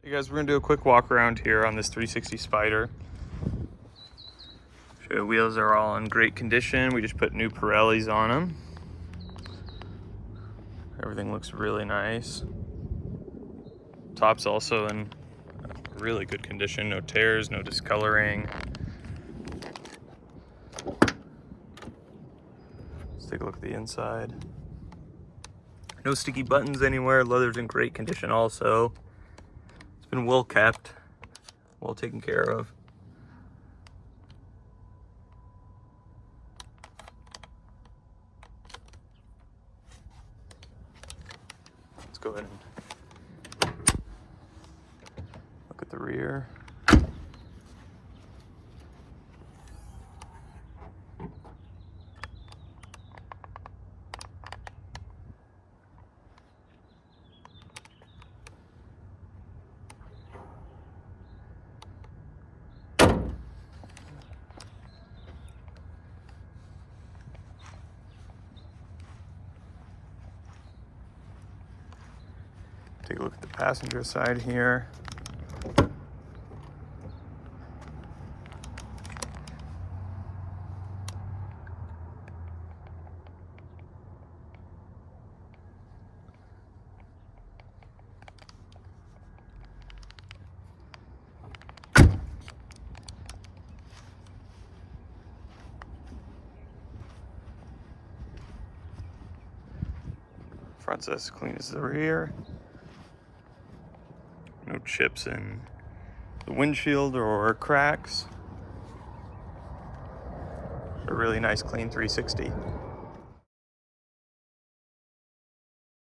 Hey guys, we're gonna do a quick walk around here on this 360 Spider. Show you wheels are all in great condition. We just put new Pirellis on them. Everything looks really nice. Top's also in really good condition. No tears, no discoloring. Let's take a look at the inside. No sticky buttons anywhere. Leather's in great condition also. It's been well kept, well taken care of. Let's go ahead and look at the rear. Take a look at the passenger side here. Front's as clean as the rear. No chips in the windshield or cracks. A really nice clean 360.